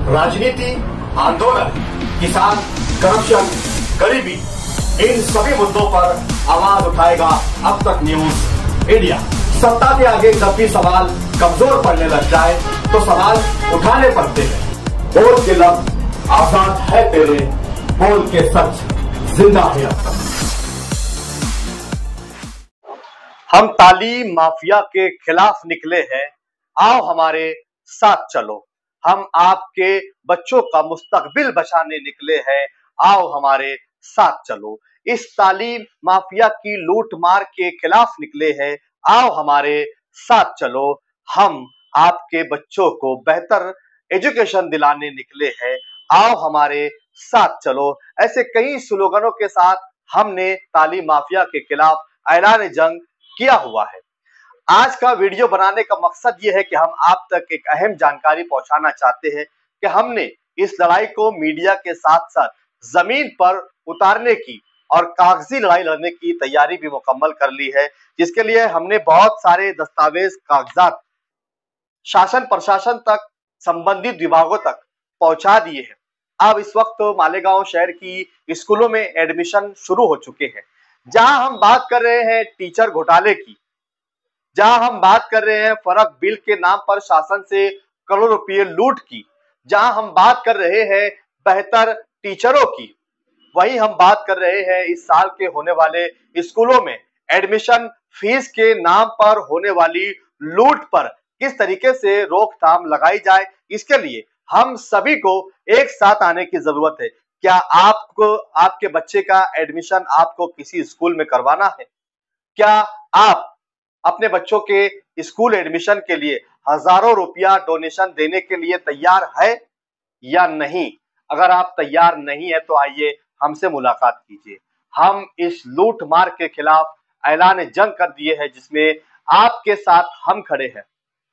राजनीति, आंदोलन, किसान, करप्शन, गरीबी, इन सभी मुद्दों पर आवाज उठाएगा अब तक न्यूज इंडिया। सत्ता के आगे जब भी सवाल कमजोर पड़ने लग जाए तो सवाल उठाने पड़ते हैं। बोल के लफ्ज आजाद है तेरे, बोल के सच जिंदा है अब तक। हम तालीम माफिया के खिलाफ निकले हैं, आओ हमारे साथ चलो। हम आपके बच्चों का मुस्तकबिल बचाने निकले हैं, आओ हमारे साथ चलो। इस तालीम माफिया की लूट मार के खिलाफ निकले हैं, आओ हमारे साथ चलो। हम आपके बच्चों को बेहतर एजुकेशन दिलाने निकले हैं, आओ हमारे साथ चलो। ऐसे कई स्लोगनों के साथ हमने तालीम माफिया के खिलाफ ऐलान जंग किया हुआ है। आज का वीडियो बनाने का मकसद ये है कि हम आप तक एक अहम जानकारी पहुंचाना चाहते हैं कि हमने इस लड़ाई को मीडिया के साथ साथ जमीन पर उतारने की और कागजी लड़ाई लड़ने की तैयारी भी मुकम्मल कर ली है, जिसके लिए हमने बहुत सारे दस्तावेज, कागजात शासन प्रशासन तक, संबंधित विभागों तक पहुंचा दिए हैं। अब इस वक्त मालेगांव शहर की स्कूलों में एडमिशन शुरू हो चुके हैं। जहां हम बात कर रहे हैं टीचर घोटाले की, जहां हम बात कर रहे हैं फर्क बिल के नाम पर शासन से करोड़ रुपए लूट की, जहां हम बात कर रहे हैं बेहतर टीचरों की, वहीं हम बात कर रहे हैं इस साल के होने वाले स्कूलों में एडमिशन फीस के नाम पर होने वाली लूट पर किस तरीके से रोकथाम लगाई जाए। इसके लिए हम सभी को एक साथ आने की जरूरत है। क्या आपको आपके बच्चे का एडमिशन आपको किसी स्कूल में करवाना है? क्या आप अपने बच्चों के स्कूल एडमिशन के लिए हजारों रुपया डोनेशन देने के लिए तैयार है या नहीं? अगर आप तैयार नहीं है तो आइए हमसे मुलाकात कीजिए। हम इस लूट मार के खिलाफ ऐलान जंग कर दिए हैं, जिसमें आपके साथ हम खड़े हैं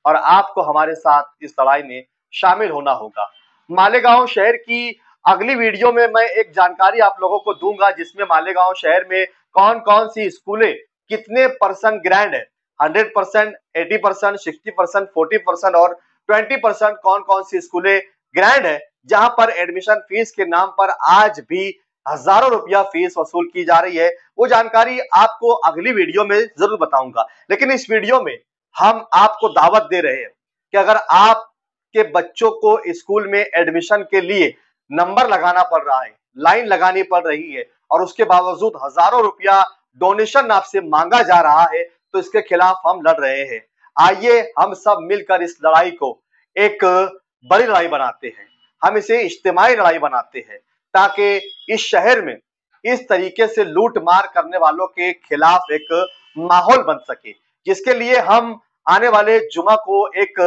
और आपको हमारे साथ इस लड़ाई में शामिल होना होगा। मालेगांव शहर की अगली वीडियो में मैं एक जानकारी आप लोगों को दूंगा, जिसमें मालेगांव शहर में कौन कौन सी स्कूलें कितने % ग्रैंड है, 100%, 80%, 60%, 40% और 20% कौन कौन सी स्कूलें ग्रैंड है, जहां पर एडमिशन फीस के नाम पर आज भी हजारों रुपया फीस वसूल की जा रही है। वो जानकारी आपको अगली वीडियो में जरूर बताऊंगा। लेकिन इस वीडियो में हम आपको दावत दे रहे हैं कि अगर आपके बच्चों को स्कूल में एडमिशन के लिए नंबर लगाना पड़ रहा है, लाइन लगानी पड़ रही है और उसके बावजूद हजारों रुपया डोनेशन आपसे मांगा जा रहा है, तो इसके खिलाफ हम लड़ रहे हैं। आइए हम सब मिलकर इस लड़ाई को एक बड़ी लड़ाई बनाते हैं, हम इसे इज्तिमाई लड़ाई बनाते हैं, ताकि इस शहर में इस तरीके से लूट मार करने वालों के खिलाफ एक माहौल बन सके। जिसके लिए हम आने वाले जुमा को एक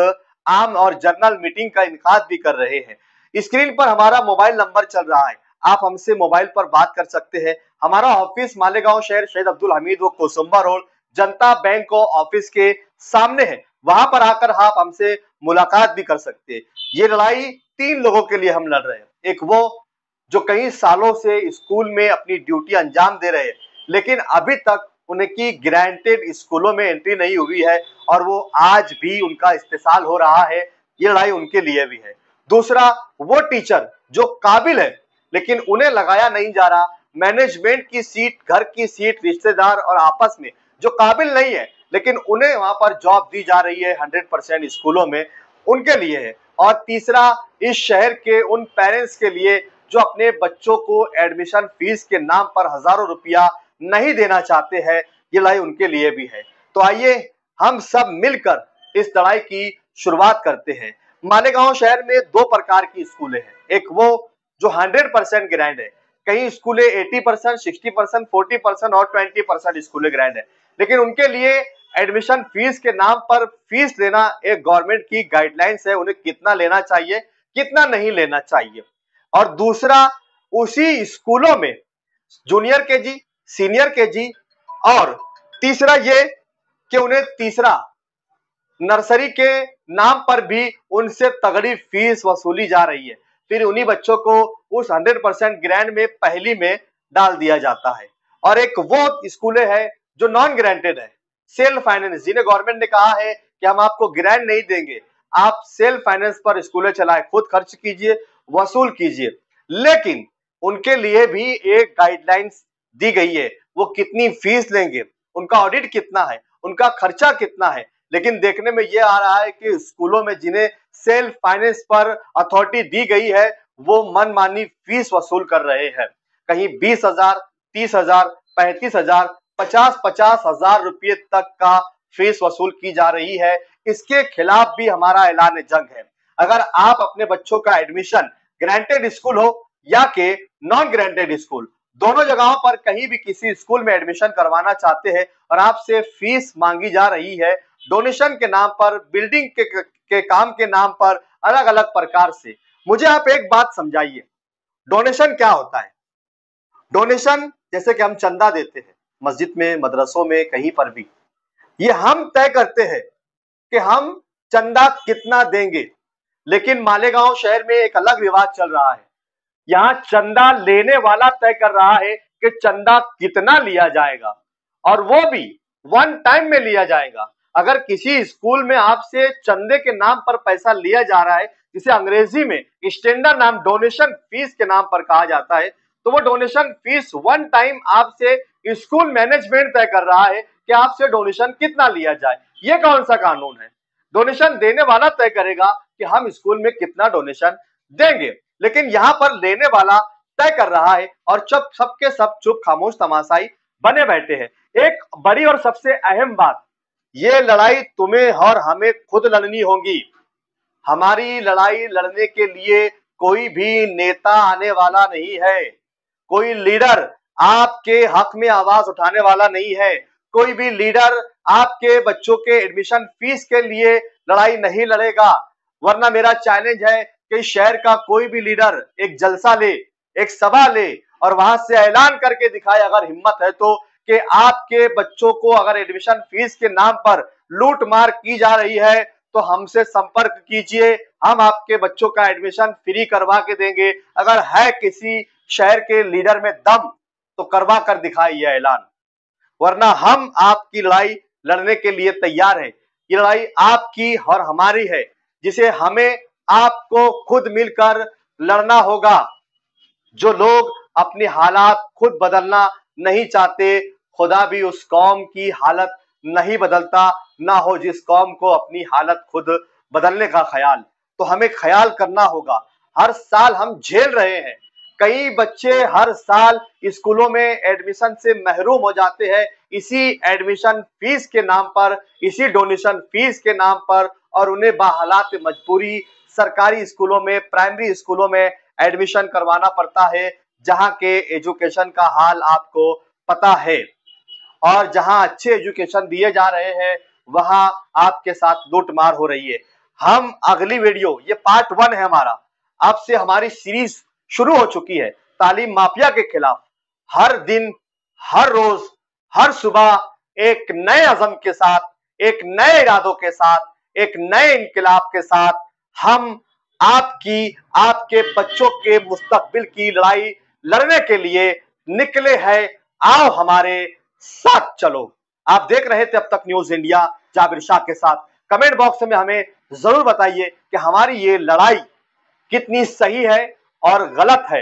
आम और जनरल मीटिंग का इनेकाद भी कर रहे हैं। स्क्रीन पर हमारा मोबाइल नंबर चल रहा है, आप हमसे मोबाइल पर बात कर सकते हैं। हमारा ऑफिस मालेगांव शहर शहीद अब्दुल हमीद व कोसुम्बा रोड जनता बैंक ऑफिस के सामने है, वहां पर आकर आप हमसे मुलाकात भी कर सकते हैं। ये लड़ाई 3 लोगों के लिए हम लड़ रहे हैं। एक वो जो कई सालों से स्कूल में अपनी ड्यूटी अंजाम दे रहे हैं, लेकिन अभी तक उनकी ग्रांटेड स्कूलों में एंट्री नहीं हुई है और वो आज भी उनका इस्तेसाल हो रहा है, ये लड़ाई उनके लिए भी है। दूसरा वो टीचर जो काबिल है लेकिन उन्हें लगाया नहीं जा रहा, मैनेजमेंट की सीट, घर की सीट, रिश्तेदार और आपस में जो काबिल नहीं है लेकिन उन्हें वहां पर जॉब दी जा रही है 100% स्कूलों में, उनके लिए है। और तीसरा इस शहर के उन पेरेंट्स के लिए जो अपने बच्चों को एडमिशन फीस के नाम पर हजारों रुपया नहीं देना चाहते हैं, ये लड़ाई उनके लिए भी है। तो आइए हम सब मिलकर इस लड़ाई की शुरुआत करते हैं। मालेगांव शहर में 2 प्रकार की स्कूलें हैं। एक वो जो 100% ग्रैंड है, कई स्कूलें 80%, 60%, 40% और 20% स्कूलें ग्रैंड है, लेकिन उनके लिए एडमिशन फीस के नाम पर फीस लेना एक गवर्नमेंट की गाइडलाइंस है, उन्हें कितना लेना चाहिए, कितना नहीं लेना चाहिए। और दूसरा उसी स्कूलों में जूनियर केजी, सीनियर केजी और तीसरा ये कि उन्हें तीसरा नर्सरी के नाम पर भी उनसे तगड़ी फीस वसूली जा रही है। फिर उन्हीं बच्चों को उस 100% ग्रैंड में पहली में डाल दिया जाता है। और एक वो स्कूलें हैं जो नॉन ग्रांटेड है, सेल्फ फाइनेंस, जिन्हें गवर्नमेंट ने कहा है कि हम आपको ग्रांट नहीं देंगे, आप सेल्फ फाइनेंस पर स्कूलें चलाएं, खुद खर्च कीजिए, वसूल कीजिए। लेकिन उनके लिए भी एक गाइडलाइंस दी गई है, वो कितनी फीस लेंगे, उनका ऑडिट कितना है, उनका खर्चा कितना है। लेकिन देखने में यह आ रहा है कि स्कूलों में जिन्हें सेल्फ फाइनेंस पर अथॉरिटी दी गई है वो मनमानी फीस वसूल कर रहे हैं। कहीं 20,000, 30,000, 35,000, 50,000 रुपये तक का फीस वसूल की जा रही है। इसके खिलाफ भी हमारा ऐलान जंग है। अगर आप अपने बच्चों का एडमिशन ग्रांटेड स्कूल हो या के नॉन ग्रांटेड स्कूल, दोनों जगहों पर कहीं भी किसी स्कूल में एडमिशन करवाना चाहते हैं और आपसे फीस मांगी जा रही है डोनेशन के नाम पर, बिल्डिंग के काम के नाम पर, अलग अलग प्रकार से, मुझे आप एक बात समझाइए, डोनेशन क्या होता है? डोनेशन जैसे कि हम चंदा देते हैं मस्जिद में, मदरसों में, कहीं पर भी, ये हम तय करते हैं कि हम चंदा कितना देंगे। लेकिन मालेगांव शहर में एक अलग विवाद चल रहा है। यहां चंदा लेने वाला तय कर रहा है कि चंदा कितना लिया जाएगा, और वो भी वन टाइम में लिया जाएगा। अगर किसी स्कूल में आपसे चंदे के नाम पर पैसा लिया जा रहा है, जिसे अंग्रेजी में स्टैंडर्ड नाम डोनेशन फीस के नाम पर कहा जाता है, तो वो डोनेशन फीस वन टाइम आपसे स्कूल मैनेजमेंट तय कर रहा है कि आपसे डोनेशन कितना लिया जाए। ये कौन सा कानून है? डोनेशन देने वाला तय करेगा कि हम स्कूल में कितना डोनेशन देंगे, लेकिन यहां पर लेने वाला तय कर रहा है और सबके सब चुप खामोश तमाशाई बने बैठे हैं। एक बड़ी और सबसे अहम बात, ये लड़ाई तुम्हें और हमें खुद लड़नी होगी। हमारी लड़ाई लड़ने के लिए कोई भी नेता आने वाला नहीं है, कोई लीडर आपके हक में आवाज उठाने वाला नहीं है, कोई भी लीडर आपके बच्चों के एडमिशन फीस के लिए लड़ाई नहीं लड़ेगा। वरना मेरा चैलेंज है कि शहर का कोई भी लीडर एक जलसा ले, एक सभा ले और वहां से ऐलान करके दिखाए, अगर हिम्मत है तो, कि आपके बच्चों को अगर एडमिशन फीस के नाम पर लूट मार की जा रही है तो हमसे संपर्क कीजिए, हम आपके बच्चों का एडमिशन फ्री करवा के देंगे। अगर है किसी शहर के लीडर में दम तो करवा कर दिखाए यह ऐलान, वरना हम आपकी लड़ाई लड़ने के लिए तैयार हैं। ये लड़ाई आपकी और हमारी है, जिसे हमें आपको खुद मिलकर लड़ना होगा। जो लोग अपनी हालात खुद बदलना नहीं चाहते, खुदा भी उस कौम की हालत नहीं बदलता, ना हो जिस कौम को अपनी हालत खुद बदलने का ख्याल। तो हमें ख्याल करना होगा। हर साल हम झेल रहे हैं, कई बच्चे हर साल स्कूलों में एडमिशन से महरूम हो जाते हैं, इसी एडमिशन फीस के नाम पर, इसी डोनेशन फीस के नाम पर, और उन्हें बाहालात मजबूरी सरकारी स्कूलों में, प्राइमरी स्कूलों में एडमिशन करवाना पड़ता है, जहां के एजुकेशन का हाल आपको पता है। और जहां अच्छे एजुकेशन दिए जा रहे हैं वहां आपके साथ लूटमार हो रही है। हम अगली वीडियो, ये पार्ट 1 है हमारा, अब से हमारी सीरीज शुरू हो चुकी है तालीम माफिया के खिलाफ। हर दिन, हर रोज, हर सुबह एक नए अज़म के साथ, एक नए इरादों के साथ, एक नए इनकलाब के साथ हम आपकी, आपके बच्चों के मुस्तकबिल की लड़ाई लड़ने के लिए निकले हैं। आओ हमारे साथ चलो। आप देख रहे थे अब तक न्यूज इंडिया जाबिर शाह के साथ। कमेंट बॉक्स में हमें जरूर बताइए कि हमारी ये लड़ाई कितनी सही है और गलत है।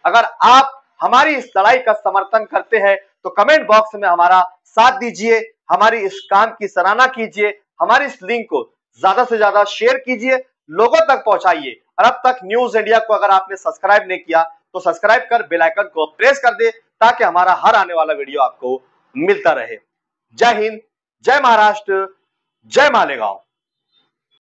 अगर आप हमारी इस लड़ाई का समर्थन करते हैं तो कमेंट बॉक्स में हमारा साथ दीजिए, हमारी इस काम की सराहना कीजिए, हमारी इस लिंक को ज्यादा से ज्यादा शेयर कीजिए, लोगों तक पहुंचाइए। और अब तक न्यूज इंडिया को अगर आपने सब्सक्राइब नहीं किया तो सब्सक्राइब कर बेल आइकन को प्रेस कर दे, ताकि हमारा हर आने वाला वीडियो आपको मिलता रहे। जय हिंद, जय महाराष्ट्र, जय मालेगांव।